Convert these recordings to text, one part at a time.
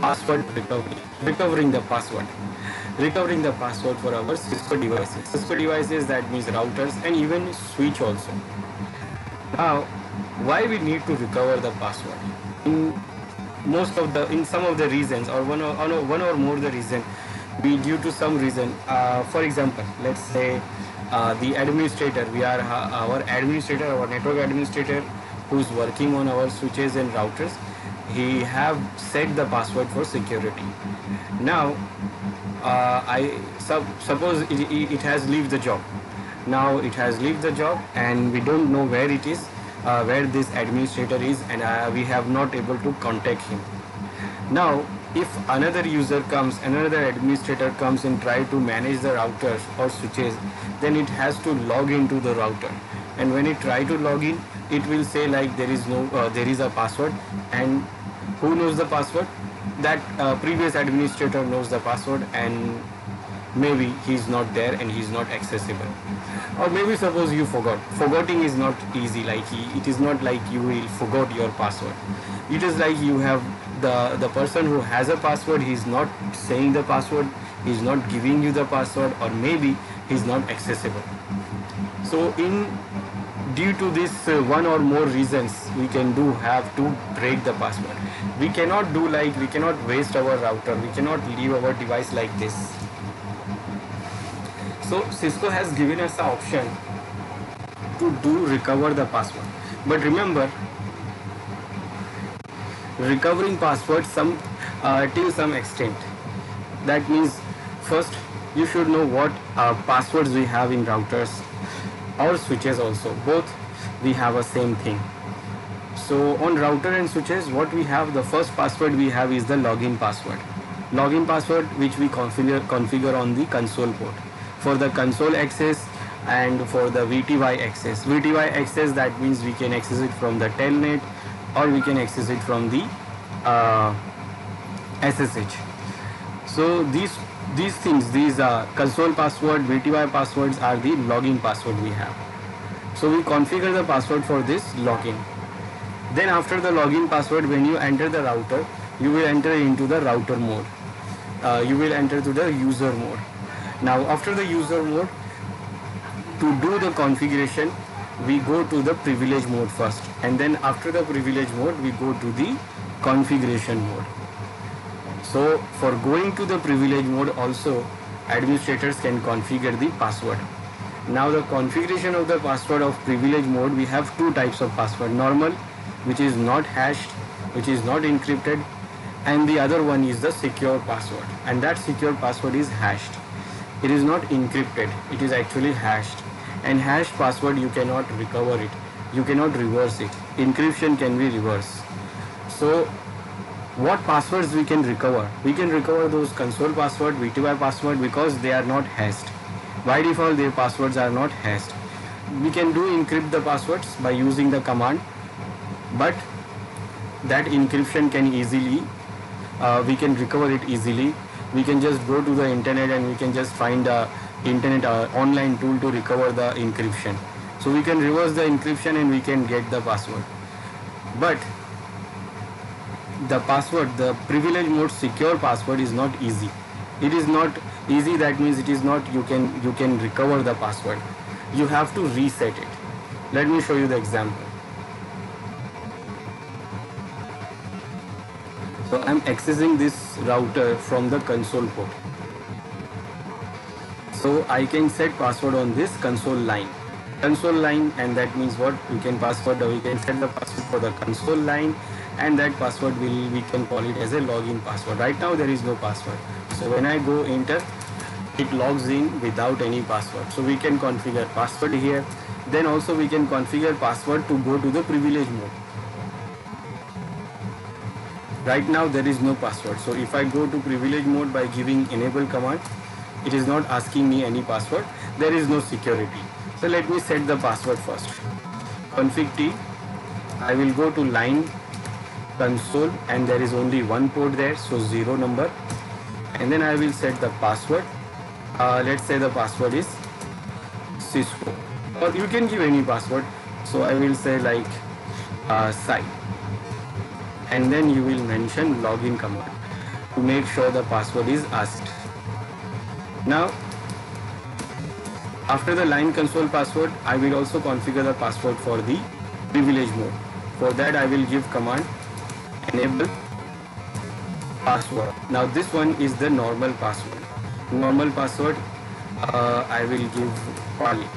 password recovery, recovering the password. Recovering the password for our Cisco devices. Cisco devices, that means routers and even switch also. Now, why we need to recover the password? In some of the reasons, or one or more the reason, be due to some reason. For example, let's say the administrator, our administrator, our network administrator, who's working on our switches and routers, he have set the password for security. Now, suppose it has leave the job. Now it has leave the job, and we don't know where it is, where this administrator is, and we have not able to contact him. Now, if another user comes, another administrator comes and try to manage the routers or switches, then it has to log into the router. And when it try to log in, it will say like there is a password, and who knows the password? That previous administrator knows the password, and maybe he's not there and he's not accessible. Or maybe suppose you forgot. Forgetting is not easy. It is not like you will forgot your password. It is like you have the person who has a password, he's not saying the password, he's not giving you the password, or maybe he's not accessible. So due to this one or more reasons, we have to break the password. We cannot waste our router, we cannot leave our device like this. So Cisco has given us the option to recover the password. But remember, recovering password till some extent. That means first you should know what passwords we have in routers or switches also. Both we have a same thing. So on router and switches, what we have, the first password we have is the login password. Login password which we configure on the console port. For the console access and for the VTY access. VTY access, that means we can access it from the telnet or we can access it from the SSH. So these console password, VTY passwords are the login password we have. So we configure the password for this login. Then after the login password, when you enter the router, you will enter into the router mode. You will enter to the user mode. Now after the user mode, to do the configuration, we go to the privilege mode first, and then after the privilege mode, we go to the configuration mode. So for going to the privilege mode also, administrators can configure the password. Now the configuration of the password of privilege mode, we have two types of password. Normal, which is not hashed, which is not encrypted, and the other one is the secure password, and that secure password is hashed. It is not encrypted, it is actually hashed. And hashed password, you cannot recover it, you cannot reverse it. Encryption can be reversed. So what passwords we can recover? We can recover those console password, VTY password, because they are not hashed. By default, their passwords are not hashed. We can encrypt the passwords by using the command, but that encryption can easily, we can recover it easily. We can just go to the internet and we can just find a internet online tool to recover the encryption. So we can reverse the encryption and we can get the password. But the password, the privilege mode secure password is not easy. It is not easy, that means it is not you can recover the password. You have to reset it. Let me show you the example. So I'm accessing this router from the console port. So I can set password on this console line. Console line, and that means what? We can set the password for the console line, and that password we can call it as a login password. Right now there is no password. So when I go enter, it logs in without any password. So we can configure password here. Then also we can configure password to go to the privilege mode. Right now there is no password. So if I go to privilege mode by giving enable command, it is not asking me any password. There is no security. So let me set the password first. Config T. I will go to line console, and there is only one port there, so 0 number. And then I will set the password. Let's say the password is Cisco, or you can give any password. So I will say like site, and then you will mention login command. to make sure the password is asked. Now, after the line console password, I will also configure the password for the privilege mode. For that, I will give command enable password. Now this one is the normal password. Normal password, I will give Pali.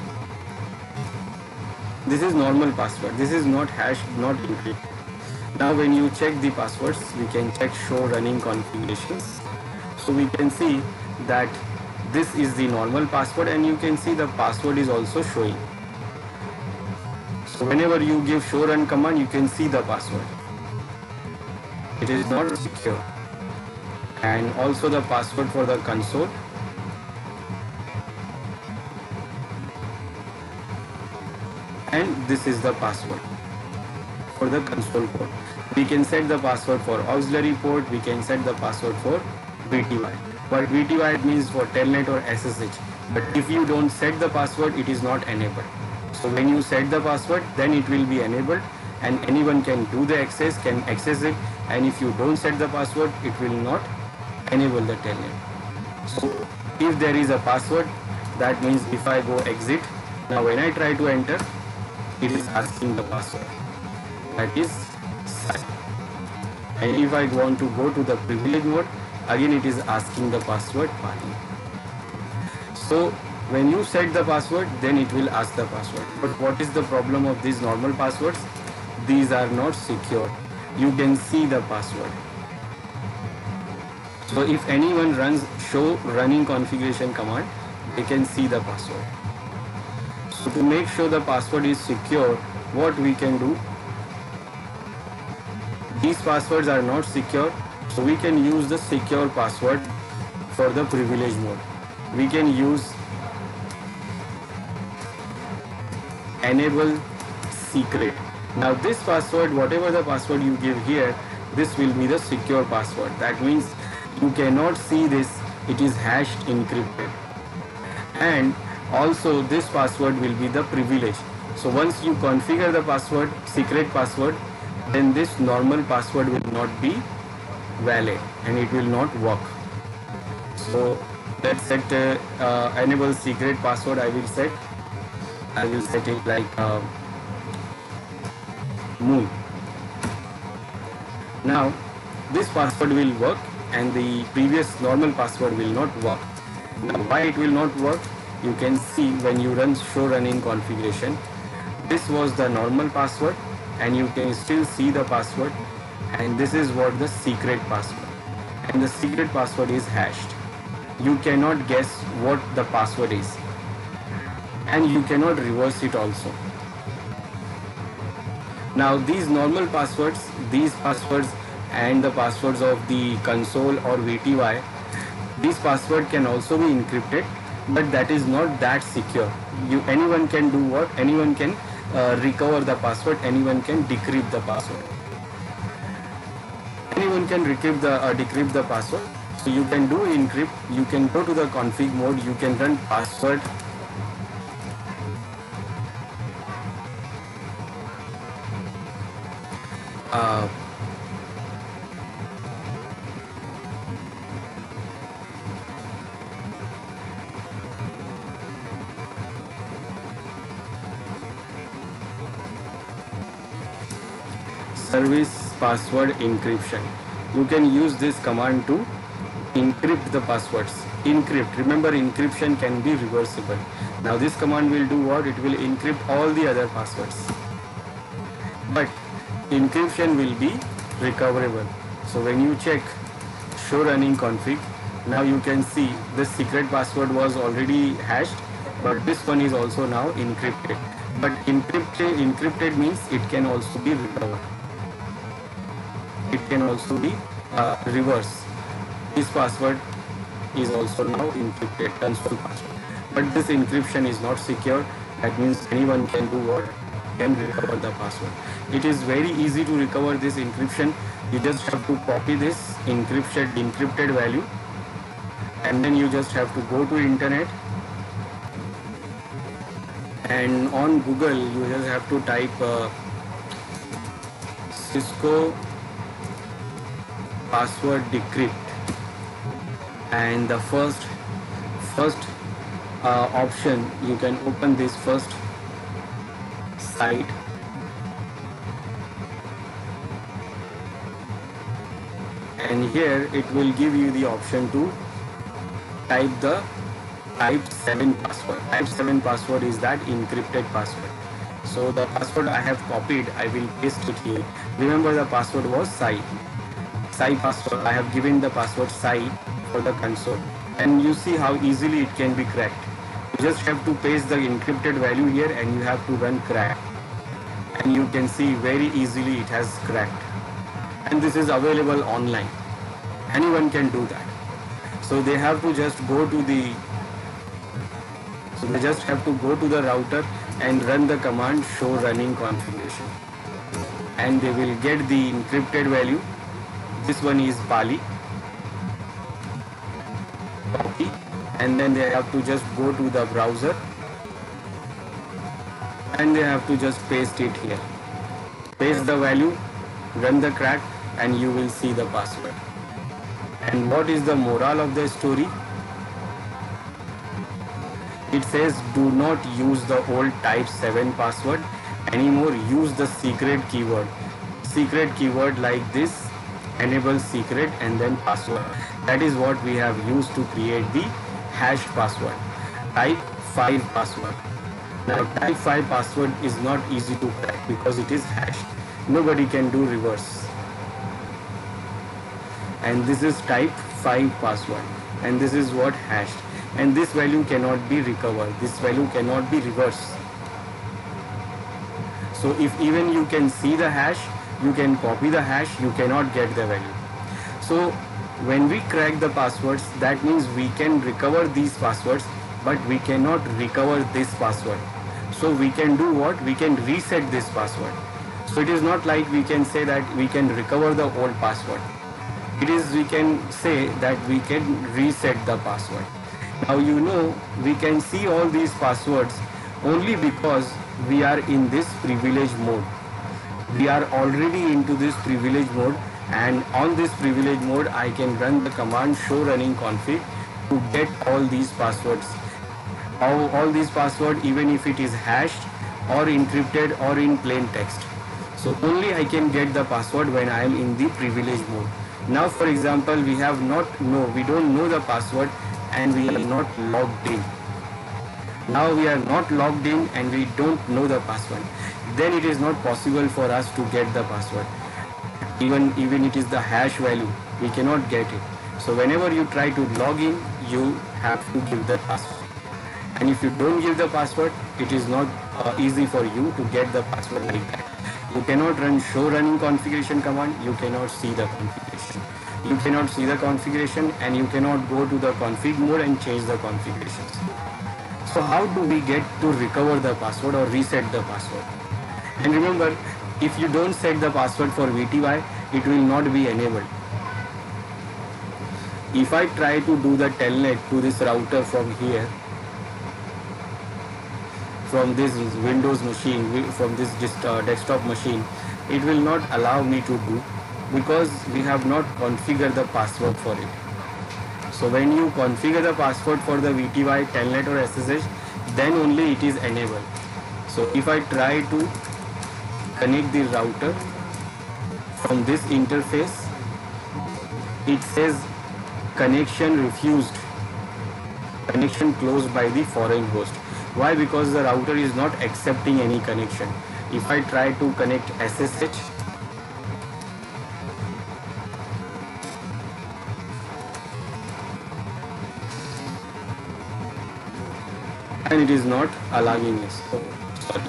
This is normal password. This is not hash, not encrypted. Now when you check the passwords, we can check show running configurations. So we can see that this is the normal password, and you can see the password is also showing. So whenever you give show run command, you can see the password. It is not secure. And also the password for the console. And this is the password for the console port. We can set the password for auxiliary port. We can set the password for VTY. But VTY means for telnet or SSH. But if you don't set the password, it is not enabled. So when you set the password, then it will be enabled, and anyone can do the access, can access it. And if you don't set the password, it will not enable the telnet. So if there is a password, that means if I go exit, now when I try to enter, it is asking the password. That is set. And if I want to go to the privilege mode, again it is asking the password Pali. So when you set the password, then it will ask the password. But what is the problem of these normal passwords? These are not secure. You can see the password. So if anyone runs show running configuration command, they can see the password. So to make sure the password is secure, what we can do? These passwords are not secure, so we can use the secure password for the privilege mode. We can use enable secret. Now this password, whatever the password you give here, this will be the secure password. That means you cannot see this, it is hashed encrypted. And also this password will be the privilege. So once you configure the password, secret password, then this normal password will not be valid and it will not work. So let's set enable secret password. I will set it like moon. Now this password will work and the previous normal password will not work. Now why it will not work? You can see when you run show running configuration, this was the normal password and you can still see the password, and this is what the secret password, and the secret password is hashed. You cannot guess what the password is, and you cannot reverse it also. Now these normal passwords, these passwords and the passwords of the console or VTY, this password can also be encrypted, but that is not that secure. Anyone can do what? Anyone can recover the password, anyone can decrypt the password. Anyone can decrypt the password. So you can do encrypt, you can go to the config mode, you can run password service password encryption. You can use this command to encrypt the passwords. Encrypt. Remember, encryption can be reversible. Now this command will do what? It will encrypt all the other passwords. But encryption will be recoverable. So when you check show running config, now you can see the secret password was already hashed, but this one is also now encrypted. But encrypted means it can also be recovered. It can also be reversed. This password is also now encrypted, console password. But this encryption is not secure. That means anyone can do what? Can recover the password. It is very easy to recover this encryption. You just have to copy this encrypted value, and then you just have to go to internet, and on Google you just have to type Cisco password decrypt. and the first option, you can open this first site, and here it will give you the option to type the type 7 password. Type 7 password is that encrypted password. So the password I have copied, I will paste it here. Remember, the password was Sai password. I have given the password Sai for the console, and you see how easily it can be cracked. You just have to paste the encrypted value here and you have to run crack, and you can see very easily it has cracked, and this is available online. Anyone can do that. So they have to just go to the router and run the command show running configuration, and they will get the encrypted value. This one is Pali. Copy, and then they have to just go to the browser and they have to just paste it here. Paste the value, run the crack, and you will see the password. And what is the moral of the story? It says do not use the old type 7 password anymore. Use the secret keyword. Secret keyword like this, enable secret and then password. That is what we have used to create the hashed password. Type 5 password. Now type 5 password is not easy to crack because it is hashed. Nobody can do reverse. And this is type 5 password, and this is what hashed, and this value cannot be recovered, this value cannot be reversed. So if even you can see the hash, you can copy the hash, you cannot get the value. So when we crack the passwords, that means we can recover these passwords, but we cannot recover this password. So we can do what? We can reset this password. So it is not like we can say that we can recover the old password. It is, we can say that we can reset the password. Now you know, we can see all these passwords only because we are in this privilege mode. We are already into this privilege mode, and on this privilege mode I can run the command show running config to get all these passwords. All these passwords, even if it is hashed or encrypted or in plain text. So only I can get the password when I am in the privilege mode. Now for example, we don't know the password and we are not logged in. Now we are not logged in and we don't know the password. Then it is not possible for us to get the password. Even it is the hash value, we cannot get it. So whenever you try to log in, you have to give the password. And if you don't give the password, it is not easy for you to get the password like that. You cannot run show running configuration command, you cannot see the configuration. You cannot see the configuration and you cannot go to the config mode and change the configurations. So how do we get to recover the password or reset the password? And remember, if you don't set the password for VTY, it will not be enabled. If I try to do the telnet to this router from here, from this Windows machine, from this desktop machine, it will not allow me to do because we have not configured the password for it. So when you configure the password for the VTY, telnet or SSH, then only it is enabled. So if I try to connect the router from this interface, it says connection refused, connection closed by the foreign host. Why? Because the router is not accepting any connection. If I try to connect SSH, and it is not allowing us. So, sorry.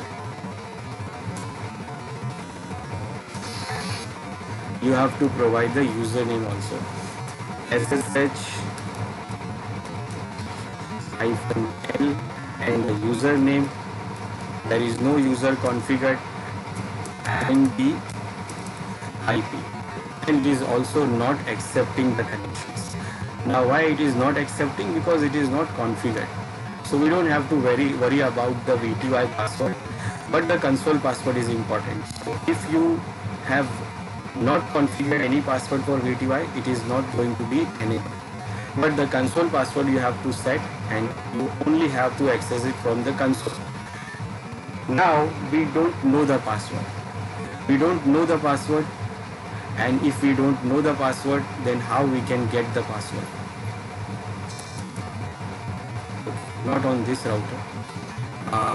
You have to provide the username also. SSH -L and the username. There is no user configured, and the IP. And it is also not accepting the connections. Now why it is not accepting? Because it is not configured. So we don't have to worry about the VTY password, but the console password is important. So if you have not configured any password for VTY, it is not going to be enabled. but the console password you have to set, and you only have to access it from the console. Now we don't know the password. We don't know the password, and if we don't know the password, then how we can get the password? Not on this router.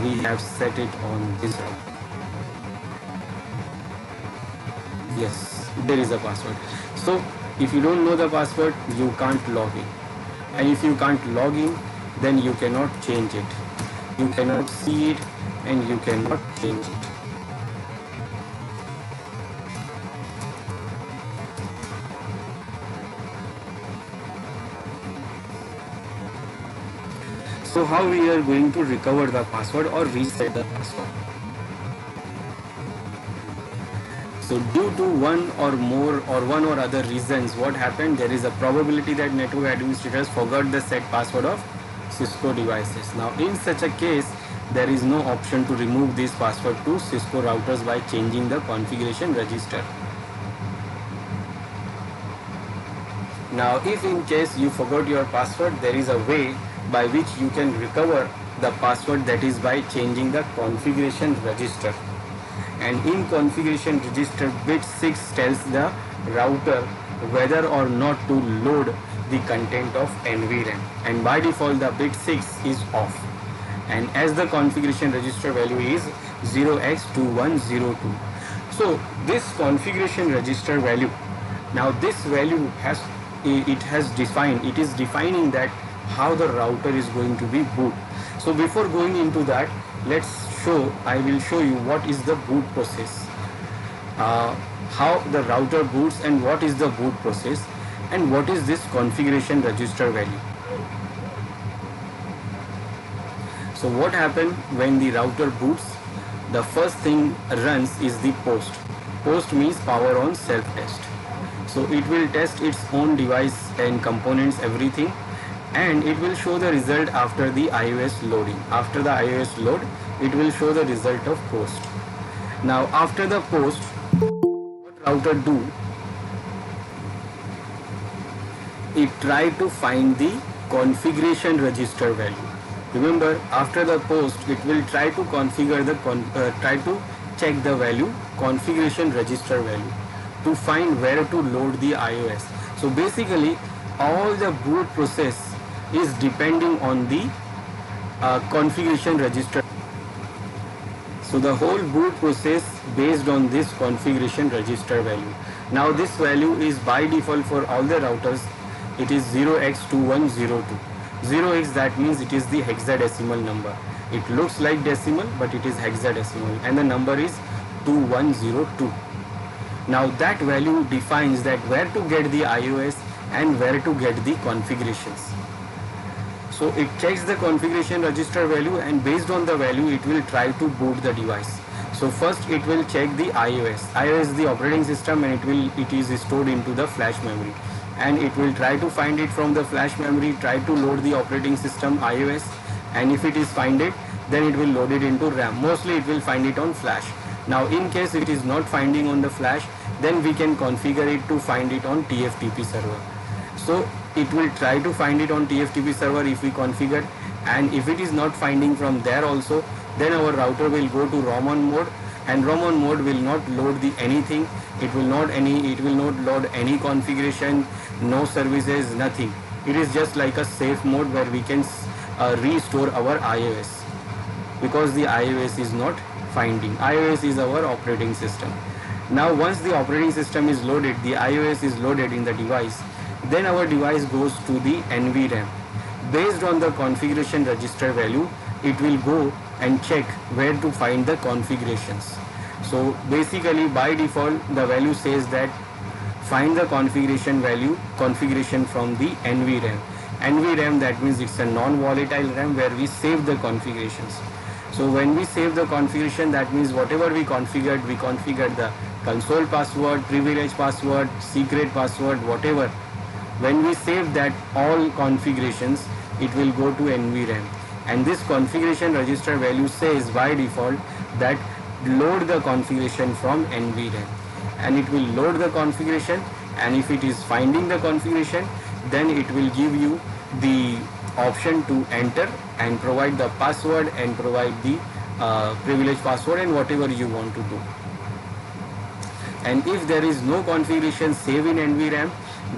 We have set it on this router. Yes, there is a password. So if you don't know the password, you can't log in. And if you can't log in, then you cannot change it. You cannot see it, and you cannot change it. So how we are going to recover the password or reset the password? So due to one or other reasons, what happened, there is a probability that network administrators forgot the set password of Cisco devices. Now in such a case, there is no option to remove this password to Cisco routers by changing the configuration register. Now if in case you forgot your password, there is a way by which you can recover the password, that is by changing the configuration register. And in configuration register, bit 6 tells the router whether or not to load the content of NVRAM, and by default the bit 6 is off, and as the configuration register value is 0x2102. So this configuration register value, now this value it is defining that how the router is going to be boot. So before going into that, I will show you what is the boot process, how the router boots, and what is the boot process, and what is this configuration register value. So what happens when the router boots? The first thing runs is the post. Post means power on self test. So it will test its own device and components, everything, and it will show the result after the iOS loading. After the iOS load, it will show the result of post. Now after the post, what router do? It try to find the configuration register value. Remember, after the post, it will try to configure try to check the value, configuration register value, to find where to load the iOS. So basically, all the boot process is depending on the configuration register. So the whole boot process based on this configuration register value. Now this value is by default for all the routers. It is 0x2102. 0x, that means it is the hexadecimal number. It looks like decimal, but it is hexadecimal, and the number is 2102. Now that value defines that where to get the iOS and where to get the configurations. So it checks the configuration register value, and based on the value it will try to boot the device. So first it will check the iOS. iOS is the operating system, and it is stored into the flash memory, and it will try to find it from the flash memory, try to load the operating system iOS, and if it is find it, then it will load it into RAM. Mostly it will find it on flash. Now in case it is not finding on the flash, then we can configure it to find it on TFTP server. So it will try to find it on TFTP server if we configure, and if it is not finding from there also, then our router will go to ROM on mode, and ROM on mode will not load the anything. It will not load any configuration, no services, nothing. It is just like a safe mode where we can restore our iOS, because the iOS is not finding. iOS is our operating system. Now once the operating system is loaded, the iOS is loaded in the device, then our device goes to the NVRAM. Based on the configuration register value, it will go and check where to find the configurations. So basically by default the value says that find the configuration from the NVRAM. NVRAM, that means it's a non-volatile RAM where we save the configurations. So when we save the configuration, that means whatever we configured the console password, privilege password, secret password, whatever. When we save that all configurations, it will go to NVRAM, and this configuration register value says by default that load the configuration from NVRAM, and it will load the configuration, and if it is finding the configuration, then it will give you the option to enter and provide the password and provide the privilege password and whatever you want to do. And if there is no configuration save in NVRAM,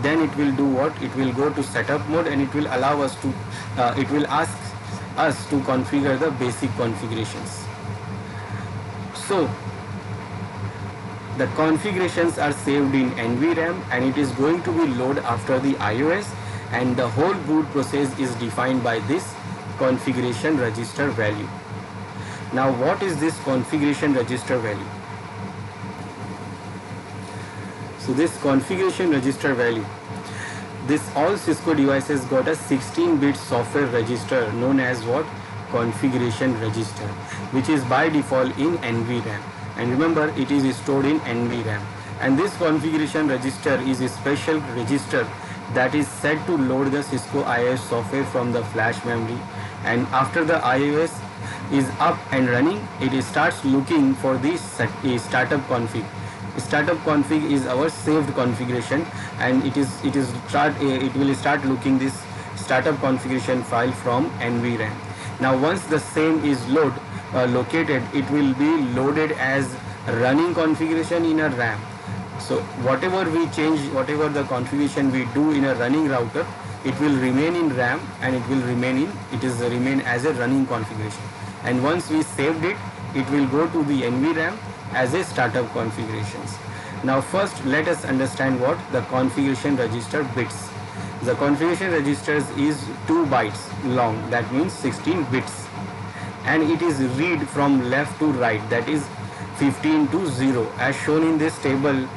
then it will do what? It will go to setup mode and it will allow us to, it will ask us to configure the basic configurations. So the configurations are saved in NVRAM and it is going to be loaded after the IOS, and the whole boot process is defined by this configuration register value. Now what is this configuration register value? So this configuration register value, this all Cisco devices got a 16-bit software register known as what? Configuration register, which is by default in NVRAM. And remember, it is stored in NVRAM. And this configuration register is a special register that is set to load the Cisco IIS software from the flash memory. And after the IIS is up and running, it starts looking for the startup config. Startup config is our saved configuration, and it will start looking this startup configuration file from NVRAM. Now once the same is located, it will be loaded as running configuration in a RAM. So whatever we change, whatever the configuration we do in a running router, it will remain in RAM and it will remain as a running configuration. And once we saved it, it will go to the NVRAM as a startup configurations. Now first let us understand what the configuration register bits. The configuration registers is 2 bytes long, that means 16 bits, and it is read from left to right, that is 15 to 0. As shown in this table,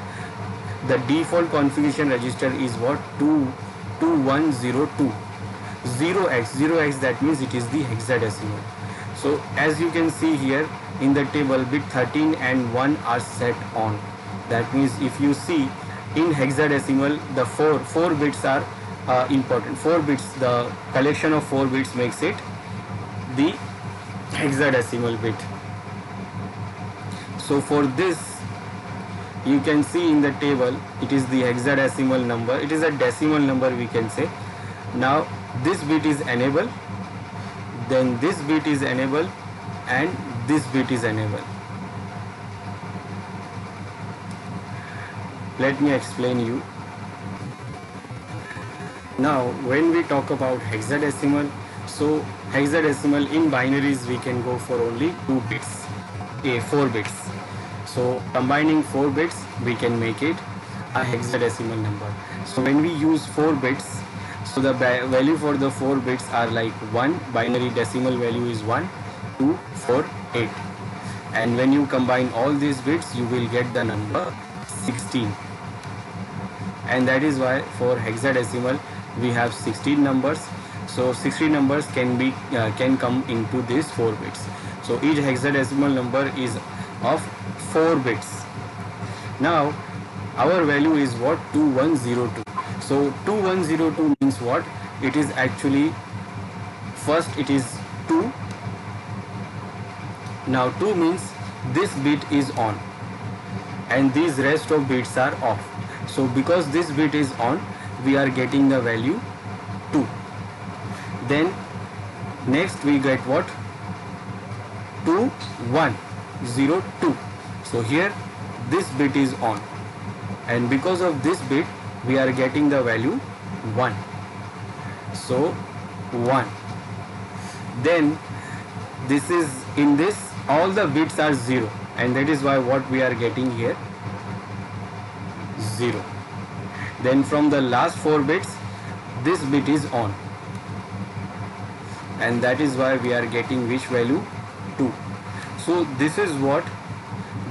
the default configuration register is what? 2102. 0x, that means it is the hexadecimal. So as you can see here in the table, bit 13 and 1 are set on. That means if you see in hexadecimal, the 4 bits are important. 4 bits, the collection of 4 bits makes it the hexadecimal bit. So for this, you can see in the table, it is the hexadecimal number. It is a decimal number, we can say. Now this bit is enabled, then this bit is enabled, and this bit is enabled. Let me explain you. Now when we talk about hexadecimal, so hexadecimal in binaries we can go for only 2 bits, 4 bits. So combining 4 bits, we can make it a hexadecimal number. So when we use 4 bits, so the value for the 4 bits are like 1, binary decimal value is 1, 2, 4, 8. And when you combine all these bits, you will get the number 16. And that is why for hexadecimal we have 16 numbers. So 16 numbers can come into these 4 bits. So each hexadecimal number is of 4 bits. Now our value is what? 2102. So 2102 means what? It is actually, first it is 2. Now 2 means this bit is on and these rest of bits are off. So because this bit is on, we are getting the value 2. Then next we get what? 2102. So here this bit is on, and because of this bit we are getting the value 1. So 1. Then this is, in this all the bits are 0, and that is why what we are getting here 0. Then from the last 4 bits, this bit is on, and that is why we are getting which value? 2. So this is what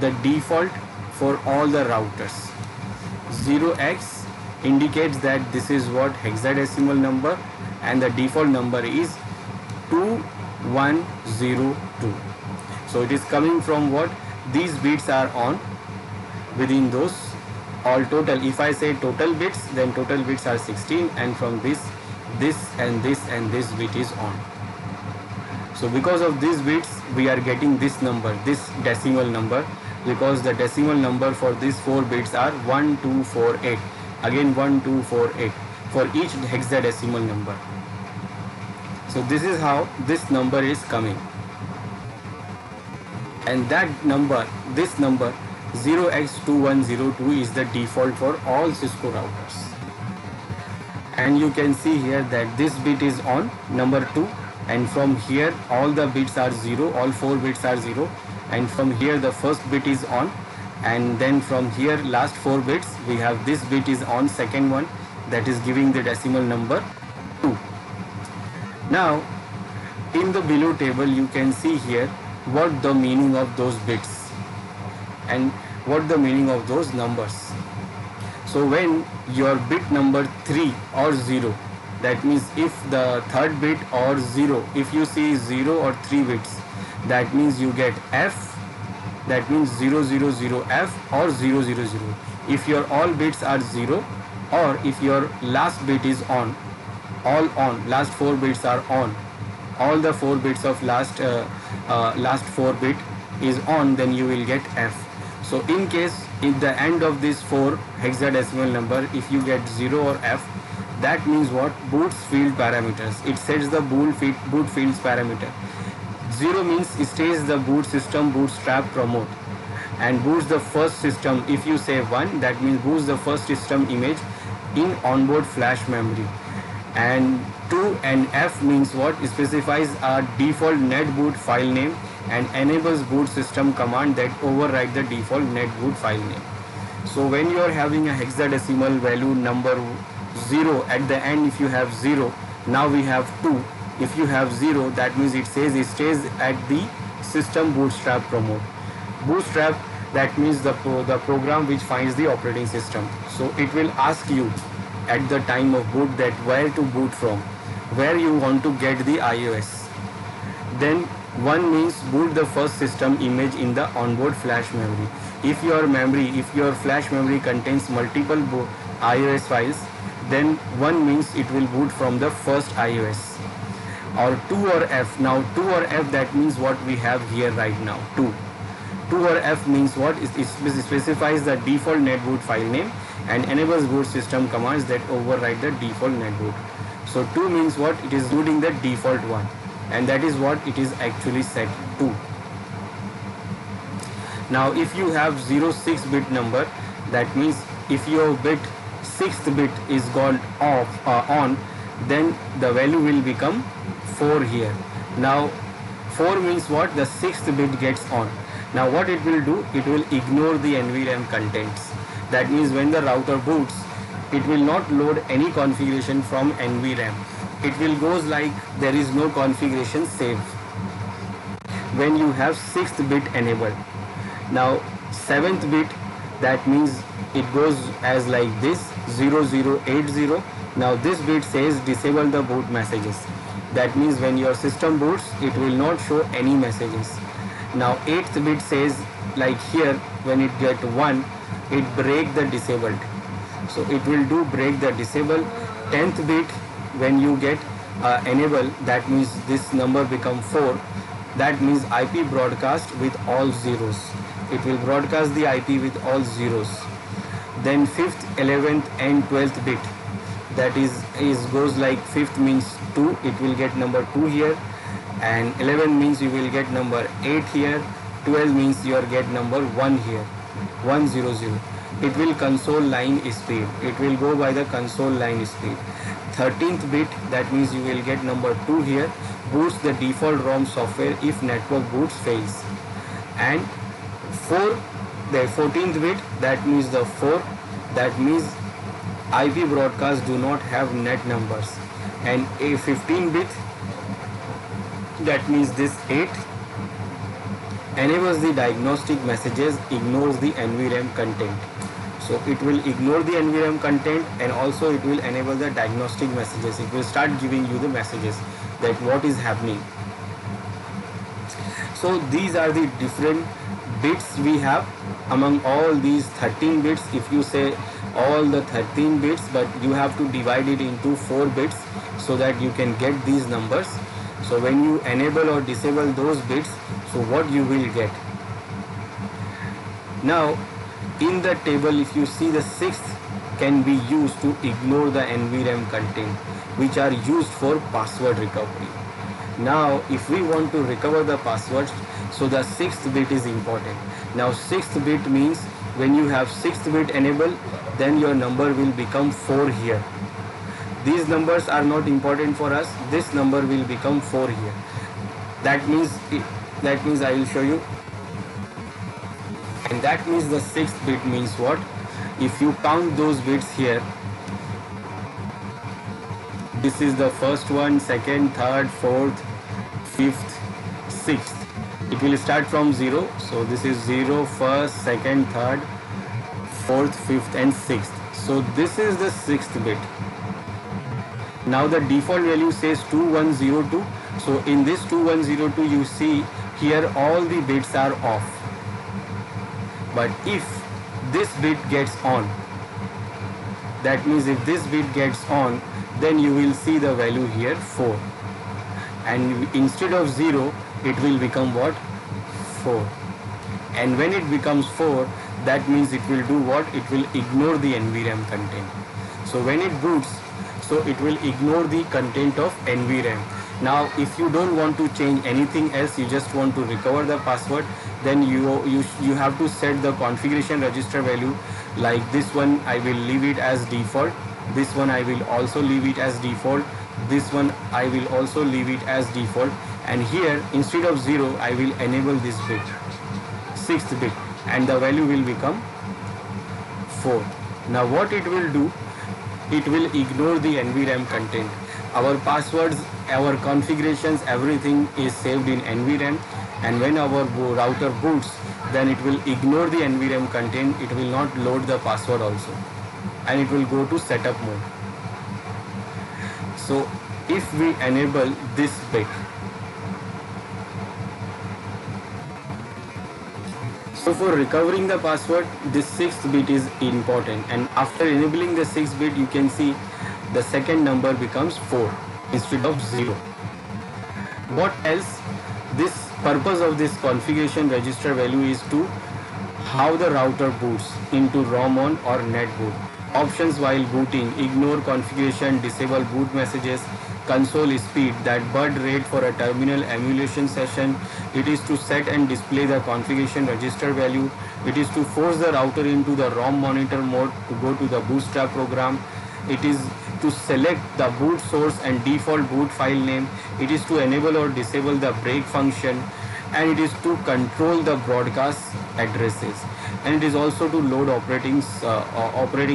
the default for all the routers. 0x indicates that this is what? Hexadecimal number, and the default number is 2102. So it is coming from what? These bits are on within those all total. If I say total bits, then total bits are 16, and from this and this and this bit is on. So because of these bits we are getting this number, this decimal number, because the decimal number for these 4 bits are 1248. Again 1248. for each hexadecimal number. So this is how this number is coming, and that number, this number 0x2102 is the default for all Cisco routers. And you can see here that this bit is on, number 2, and from here all the bits are 0, all 4 bits are 0, and from here the first bit is on, and then from here last 4 bits we have this bit is on, second one, that is giving the decimal number 2. Now in the below table you can see here what the meaning of those bits and what the meaning of those numbers. So when your bit number 3 or 0, that means if the third bit or 0, if you see 0 or 3 bits, that means you get F, that means 000F or 000. If your all bits are 0, or if your last bit is on, all on, last 4 bits are on, all the 4 bits of last 4 bit is on, then you will get F. So in case in the end of this 4 hexadecimal number, if you get 0 or F, that means what? Boots field parameters. It sets the boot fields parameter. 0 means it stays the boot system bootstrap promote and boots the first system. If you say 1, that means boots the first system image in onboard flash memory. And 2 and F means what? It specifies a default netboot file name and enables boot system command that override the default netboot file name. So when you are having a hexadecimal value number 0 at the end, if you have 0, now we have 2. If you have 0, that means it says it stays at the system bootstrap promote. Bootstrap, that means the program which finds the operating system. So it will ask you at the time of boot that where to boot from, where you want to get the iOS. Then 1 means boot the first system image in the onboard flash memory. If your flash memory contains multiple iOS files, then 1 means it will boot from the first iOS. Or 2 or F. Now 2 or F, that means what we have here right now, 2. 2 or F means what? It specifies the default netboot file name and enables boot system commands that override the default netboot. So 2 means what? It is booting the default one, and that is what it is actually set to. Now if you have 06 bit number, that means if your bit 6th bit is gone off on, then the value will become 4 here. Now 4 means what? The 6th bit gets on. Now what it will do? It will ignore the NVRAM contents. That means when the router boots, it will not load any configuration from NVRAM. It will goes like there is no configuration saved when you have 6th bit enabled. Now 7th bit, that means it goes as like this 0080. Now this bit says disable the boot messages. That means when your system boots, it will not show any messages. Now 8th bit says like here, when it get 1, it break the disabled. So it will do break the disable. 10th bit, when you get enable, that means this number become 4. That means IP broadcast with all zeros. It will broadcast the IP with all zeros. Then 5th, 11th and 12th bit, that is goes like 5th means 2, it will get number 2 here, and 11 means you will get number 8 here, 12 means you are get number 1 here, 100. It will console line speed, it will go by the console line speed. 13th bit, that means you will get number 2 here, boots the default ROM software if network boots fails. And the 14th bit, that means the 4, that means IP broadcast do not have net numbers. And a 15 bit, that means this 8, enables the diagnostic messages, ignores the NVRAM content. So it will ignore the NVRAM content, and also it will enable the diagnostic messages. It will start giving you the messages that what is happening. So these are the different bits we have among all these 13 bits. If you say all the 13 bits, but you have to divide it into 4 bits so that you can get these numbers. So when you enable or disable those bits, so what you will get. Now in the table, if you see the 6th can be used to ignore the NVRAM content which are used for password recovery. Now if we want to recover the passwords, so the sixth bit is important. Now sixth bit means when you have sixth bit enabled, then your number will become 4 here. These numbers are not important for us. This number will become 4 here. That means I will show you. And that means the sixth bit means what? If you count those bits here, this is the first one, second, third, fourth, fifth, sixth. It will start from 0. So this is 0, first, second, third, fourth, fifth and sixth. So this is the sixth bit. Now the default value says 2102. So in this 2102 you see here all the bits are off. But if this bit gets on, that means if this bit gets on, then you will see the value here 4. And instead of 0, it will become what? 4. And when it becomes 4, that means it will do what? It will ignore the NVRAM content. So when it boots, so it will ignore the content of NVRAM. Now if you don't want to change anything else, you just want to recover the password, then you have to set the configuration register value. Like this one I will leave it as default, this one I will also leave it as default, this one I will also leave it as default, and here instead of 0 I will enable this bit, sixth bit, and the value will become 4. Now what it will do, it will ignore the NVRAM content. Our passwords, our configurations, everything is saved in NVRAM, and when our router boots, then it will ignore the NVRAM content. It will not load the password also, and it will go to setup mode. So if we enable this bit, so for recovering the password, this sixth bit is important, and after enabling the sixth bit, you can see the second number becomes 4 instead of 0. What else? This purpose of this configuration register value is to how the router boots into ROM on or net boot. Options while booting: ignore configuration, disable boot messages, console speed, that baud rate for a terminal emulation session. It is to set and display the configuration register value. It is to force the router into the ROM monitor mode to go to the bootstrap program. It is to select the boot source and default boot file name. It is to enable or disable the break function, and it is to control the broadcast addresses, and it is also to load operating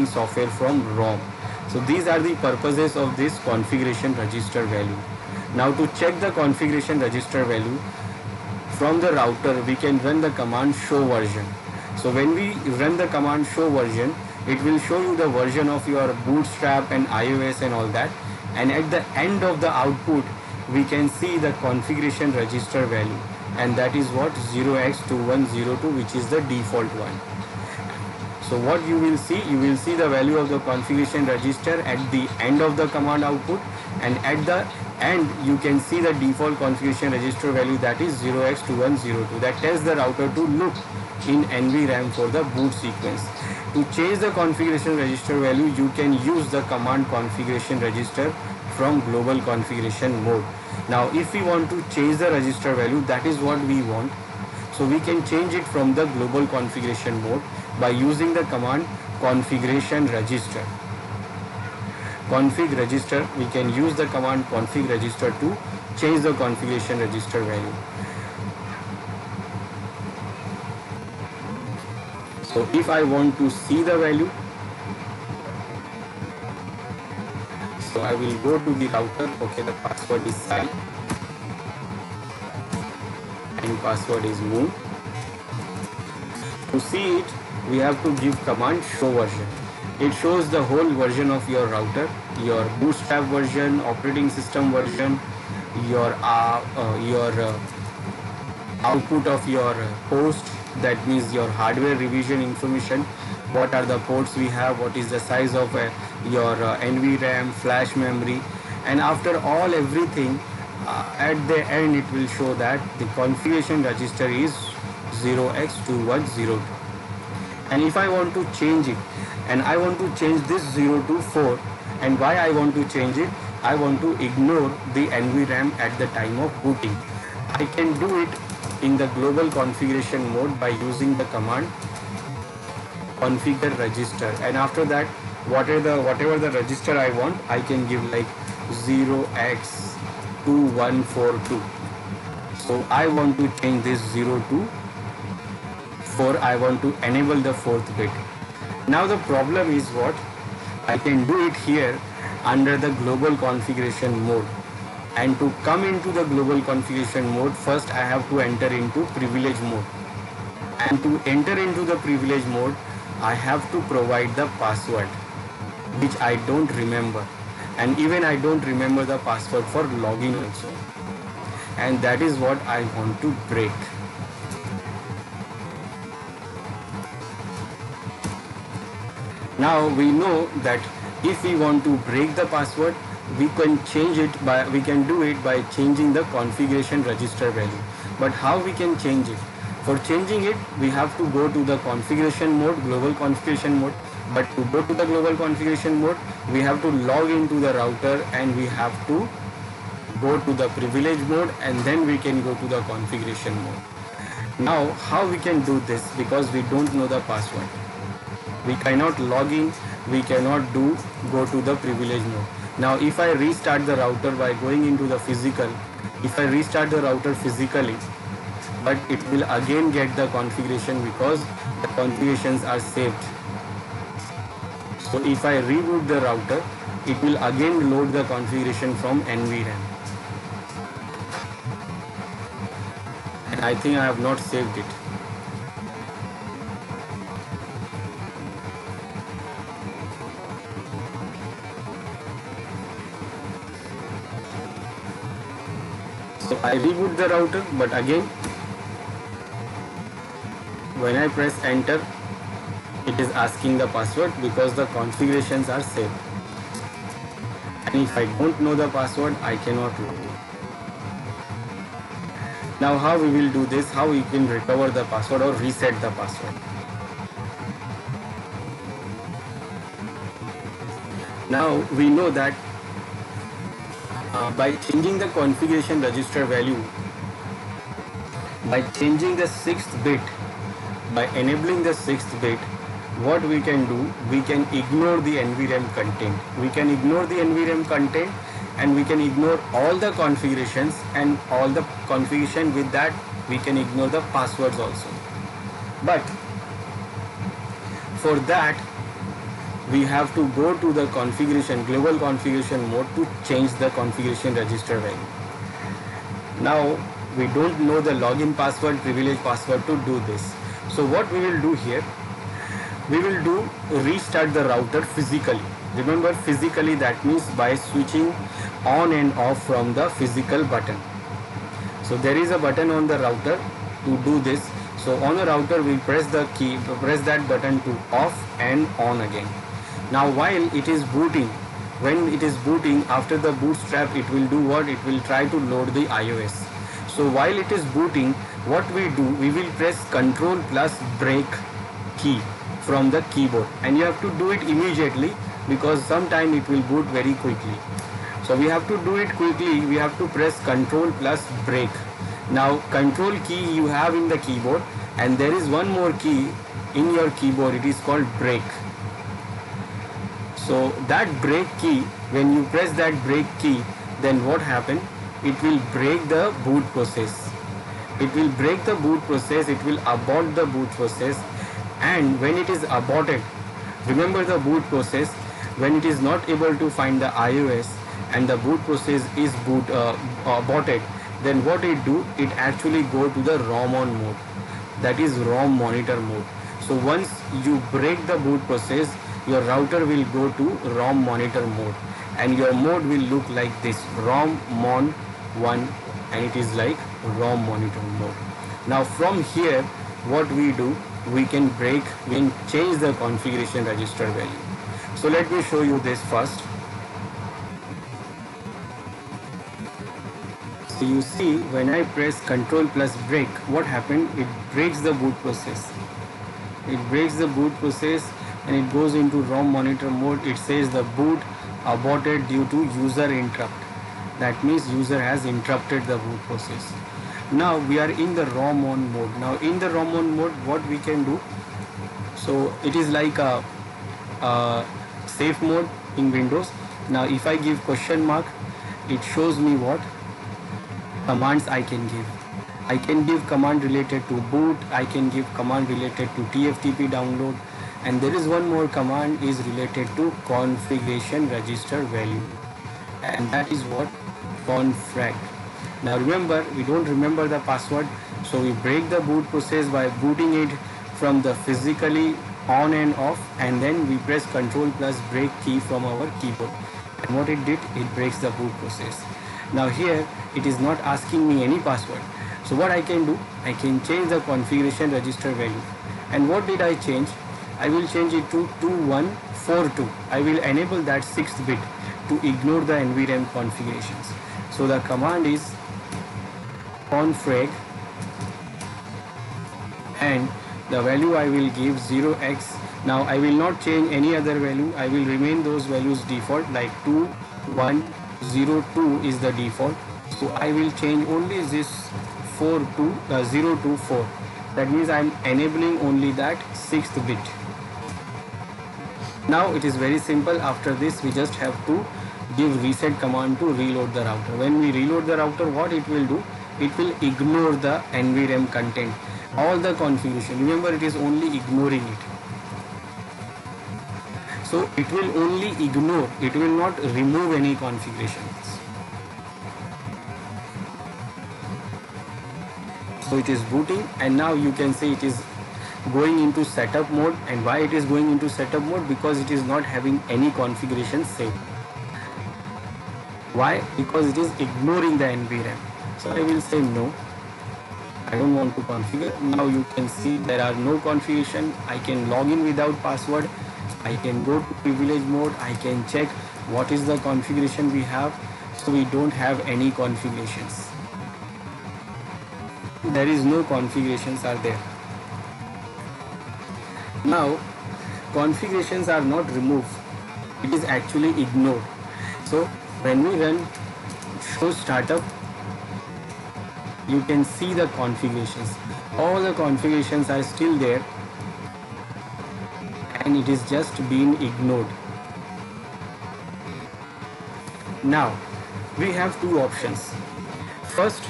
software from ROM. So these are the purposes of this configuration register value. Now to check the configuration register value from the router, we can run the command show version. So when we run the command show version, it will show you the version of your bootstrap and iOS and all that, and at the end of the output we can see the configuration register value, and that is what? 0x2102, which is the default one. So what you will see the value of the configuration register at the end of the command output, and at the end you can see the default configuration register value, that is 0x2102. That tells the router to look in NVRAM for the boot sequence. To change the configuration register value, you can use the command configuration register from global configuration mode. Now if we want to change the register value, that is what we want. So we can change it from the global configuration mode by using the command configuration register. Config register, we can use the command config register to change the configuration register value. So if I want to see the value, so I will go to the router. Okay, the password is Sai and password is moon. To see it, we have to give command show version. It shows the whole version of your router, your bootstrap version, operating system version, your output of your host, that means your hardware revision information, what are the ports we have, what is the size of your NVRAM, flash memory, and after all everything, at the end it will show that the configuration register is 0x2102. And if I want to change it, and I want to change this 0 to 4. And why I want to change it? I want to ignore the NVRAM at the time of booting. I can do it in the global configuration mode by using the command configure register, and after that whatever the register I want, I can give like 0x2142. So I want to change this 0 to 4. I want to enable the fourth bit. Now the problem is what? I can do it here under the global configuration mode, and to come into the global configuration mode, first I have to enter into privilege mode, and to enter into the privilege mode I have to provide the password, which I don't remember, and even I don't remember the password for login also, and that is what I want to break. Now we know that if we want to break the password, we can do it by changing the configuration register value. But how we can change it? For changing it, we have to go to the configuration mode, global configuration mode. But to go to the global configuration mode, we have to log into the router, and we have to go to the privilege mode, and then we can go to the configuration mode. Now how we can do this? Because we don't know the password, we cannot log in, we cannot go to the privilege mode. Now if I restart the router by going into the physical, if I restart the router physically, but it will again get the configuration because the configurations are saved. So if I reboot the router, it will again load the configuration from NVRAM. And I think I have not saved it. So I reboot the router, but again when I press enter, it is asking the password because the configurations are saved. And if I don't know the password, I cannot log in. Now how we will do this? How we can recover the password or reset the password? Now we know that by changing the configuration register value, by changing the 6th bit, by enabling the 6th bit, what we can do, we can ignore the NVRAM content. We can ignore the NVRAM content, and we can ignore all the configurations, and all the configuration with that we can ignore the passwords also. But for that we have to go to the configuration, global configuration mode, to change the configuration register value. Now we don't know the login password, privilege password to do this. So what we will do here, we will do restart the router physically. Remember, physically, that means by switching on and off from the physical button. So there is a button on the router to do this. So on the router we press the key, press that button to off and on again. Now while it is booting, when it is booting, after the bootstrap, it will do what? It will try to load the iOS. So while it is booting, what we do, we will press Ctrl plus break key from the keyboard, and you have to do it immediately because sometime it will boot very quickly. So we have to do it quickly. We have to press Ctrl plus break. Now Control key you have in the keyboard, and there is one more key in your keyboard, it is called break. So that break key, when you press that break key, then what happens? It will break the boot process. It will break the boot process, it will abort the boot process, and when it is aborted, remember the boot process, when it is not able to find the iOS and the boot process is aborted, then what it do, it actually go to the ROM on mode, that is ROM monitor mode. So once you break the boot process, your router will go to ROM monitor mode, and your mode will look like this, ROM mon 1, and it is like ROM monitor mode. Now from here, what we do, we can change the configuration register value. So let me show you this first. So you see, when I press Ctrl plus break, what happened? It breaks the boot process. It breaks the boot process and it goes into ROM monitor mode. It says the boot aborted due to user interrupt. That means user has interrupted the boot process. Now we are in the ROM on mode. Now in the ROM on mode, what we can do, so it is like a safe mode in Windows. Now if I give question mark, it shows me what commands I can give. I can give command related to boot, I can give command related to TFTP download, and there is one more command is related to configuration register value, and that is what confrag. Now remember, we don't remember the password, so we break the boot process by booting it from the physically on and off, and then we press Ctrl plus break key from our keyboard, and what it did, it breaks the boot process. Now here it is not asking me any password, so what I can do, I can change the configuration register value. And what did I change? I will change it to 2142. I will enable that 6th bit to ignore the NVRAM configurations. So the command is confrag, and the value I will give 0x. Now I will not change any other value, I will remain those values default, like 2102 is the default. So I will change only this 024. That means I am enabling only that 6th bit. Now it is very simple. After this we just have to give reset command to reload the router. When we reload the router, what it will do, it will ignore the NVRAM content, all the configuration. Remember, it is only ignoring it. So it will only ignore, it will not remove any configurations. So it is booting, and now you can see it is going into setup mode. And why it is going into setup mode? Because it is not having any configuration saved. Why? Because it is ignoring the NVRAM. So I will say no, I don't want to configure. Now you can see there are no configuration. I can log in without password. I can go to privilege mode. I can check what is the configuration we have. So we don't have any configurations. There is no configurations are there. Now configurations are not removed, it is actually ignored. So when we run show startup, you can see the configurations. All the configurations are still there, and it is just being ignored. Now we have two options. First,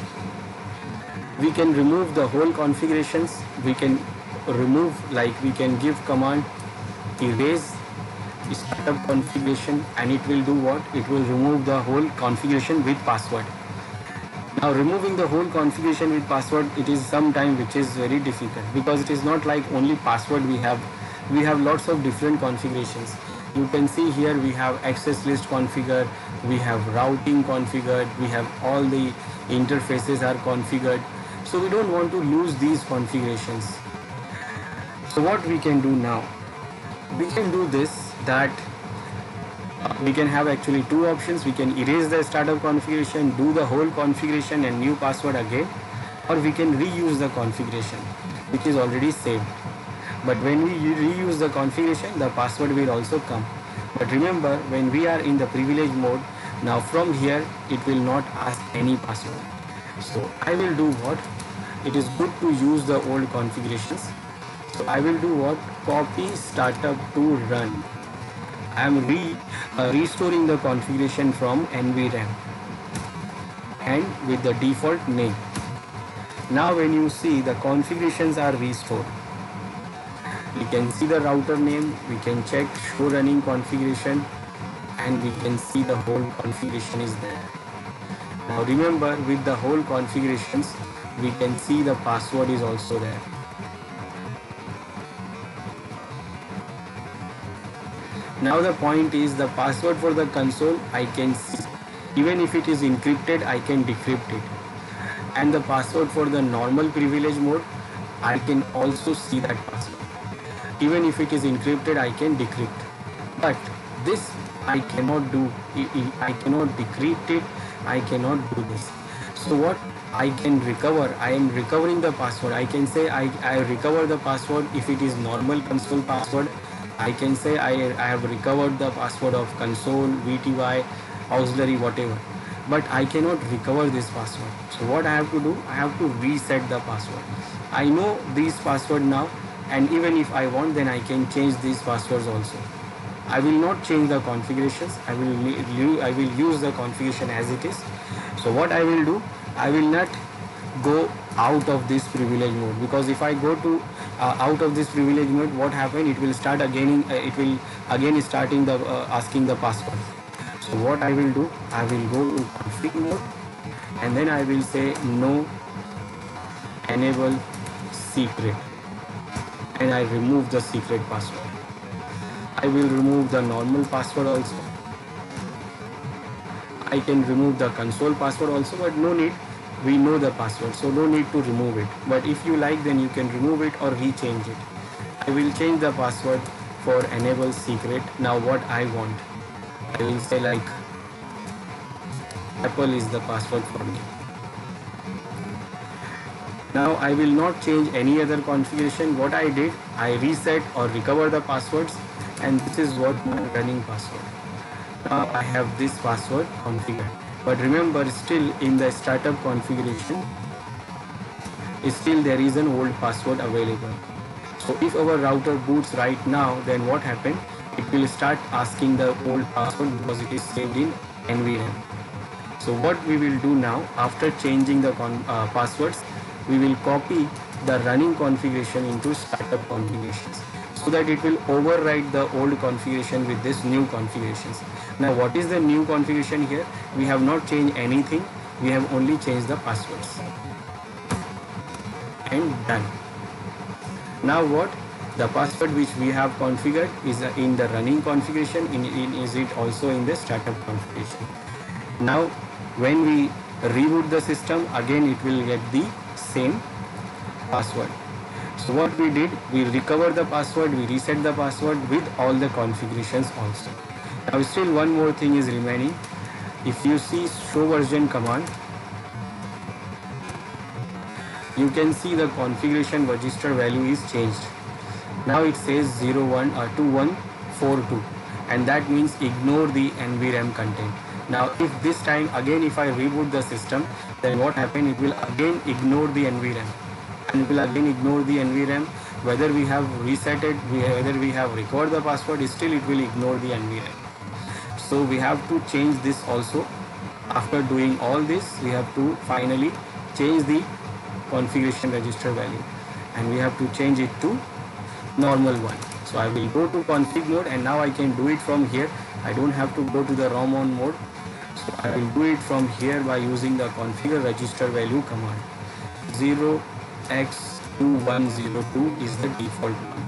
we can remove the whole configurations. We can remove, like we can give command erase startup configuration, and it will do what? It will remove the whole configuration with password. Now removing the whole configuration with password, it is sometime which is very difficult, because it is not like only password we have lots of different configurations. You can see here we have access list configured, we have routing configured, we have all the interfaces are configured. So we don't want to lose these configurations. So what we can do now, we can do this, that we can have actually two options. We can erase the startup configuration, do the whole configuration and new password again, or we can reuse the configuration which is already saved. But when we reuse the configuration, the password will also come. But remember, when we are in the privilege mode, now from here it will not ask any password. So I will do what? It is good to use the old configurations. So I will do what? Copy startup to run. I am restoring the configuration from NVRAM and with the default name. Now when you see the configurations are restored, we can see the router name, we can check show running configuration, and we can see the whole configuration is there. Now remember, with the whole configurations, we can see the password is also there. Now the point is, the password for the console I can see. Even if it is encrypted, I can decrypt it. And the password for the normal privilege mode, I can also see that password. Even if it is encrypted, I can decrypt. But this I cannot do. I cannot decrypt it. I cannot do this. So what I can recover, I am recovering the password. I can say I recover the password if it is normal console password. I can say I have recovered the password of console, VTY, auxiliary, whatever. But I cannot recover this password. So what I have to do? I have to reset the password. I know this password now, and even if I want, then I can change these passwords also. I will not change the configurations. I will use the configuration as it is. So what I will do? I will not go out of this privilege mode, because if I go to out of this privilege mode, what happen? It will start again. It will again starting the asking the password. So what I will do? I will go to config mode, and then I will say no enable secret, and I remove the secret password. I will remove the normal password also. I can remove the console password also, but no need. We know the password, so no need to remove it. But if you like, then you can remove it or rechange it. I will change the password for enable secret. Now what I want, I will say like Apple is the password for me. Now I will not change any other configuration. What I did, I reset or recover the passwords, and this is what my running password. Now I have this password configured. But remember, still in the startup configuration, still there is an old password available. So if our router boots right now, then what happened? It will start asking the old password because it is saved in NVRAM. So what we will do now, after changing the passwords, we will copy the running configuration into startup configurations, so that it will override the old configuration with this new configurations. Now what is the new configuration here? We have not changed anything. We have only changed the passwords. And done. Now what? The password which we have configured is in the running configuration. Is it also in the startup configuration? Now when we reboot the system, again it will get the same password. So what we did, we recovered the password, we reset the password with all the configurations also. Now still one more thing is remaining. If you see show version command, you can see the configuration register value is changed. Now it says 2142, and that means ignore the NVRAM content. Now if this time again if I reboot the system, then what happened? It will again ignore the NVRAM, and it will again ignore the NVRAM. Whether we have reset it, whether we have recovered the password, still it will ignore the NVRAM. So we have to change this also. After doing all this, we have to finally change the configuration register value, and we have to change it to normal one. So I will go to config mode, and now I can do it from here. I don't have to go to the ROM on mode. So I will do it from here by using the configure register value command. 0x2102 is the default one.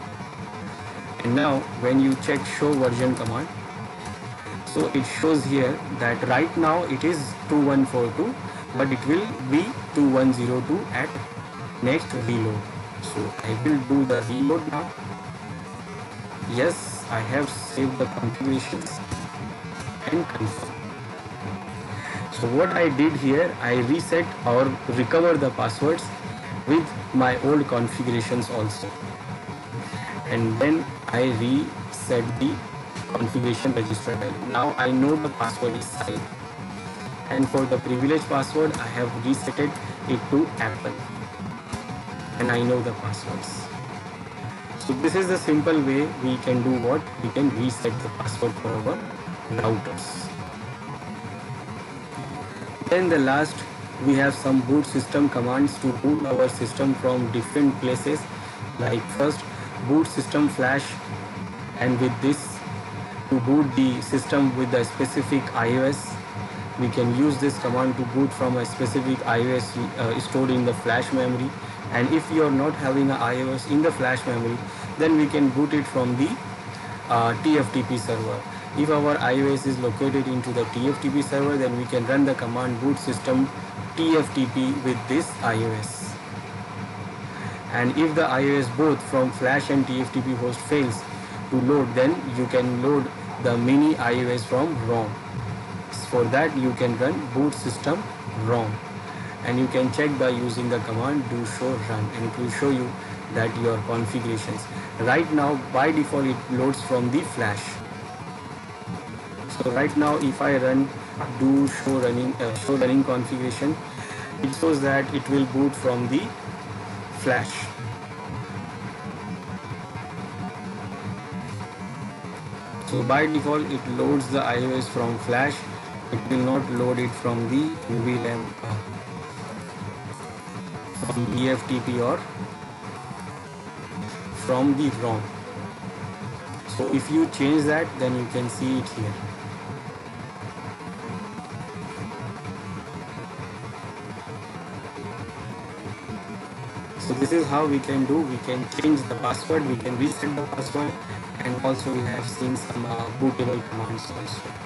And now when you check show version command, so it shows here that right now it is 2142, but it will be 2102 at next reload. So I will do the reload now. Yes, I have saved the configurations and confirm. So what I did here, I reset or recover the passwords with my old configurations also, and then I reset the configuration register value. Now I know the password is saved, and for the privilege password I have reset it to Apple, and I know the passwords. So this is the simple way we can do what? We can reset the password for our routers. Then the last, we have some boot system commands to boot our system from different places. Like first, boot system flash, and with this to boot the system with the specific iOS. We can use this command to boot from a specific iOS stored in the flash memory. And if you are not having an iOS in the flash memory, then we can boot it from the TFTP server. If our iOS is located into the TFTP server, then we can run the command boot system TFTP with this iOS. And if the iOS both from flash and TFTP host fails to load, then you can load the mini iOS from ROM. For that you can run boot system ROM, and you can check by using the command do show run, and it will show you that your configurations. Right now by default it loads from the flash. So right now if I run do show running configuration, it shows that it will boot from the flash. So by default it loads the iOS from flash. It will not load it from the NVRAM, from EFTP or from the ROM. So if you change that, then you can see it here. So this is how we can do. We can change the password, we can reset the password, and also we have seen some bootable commands also.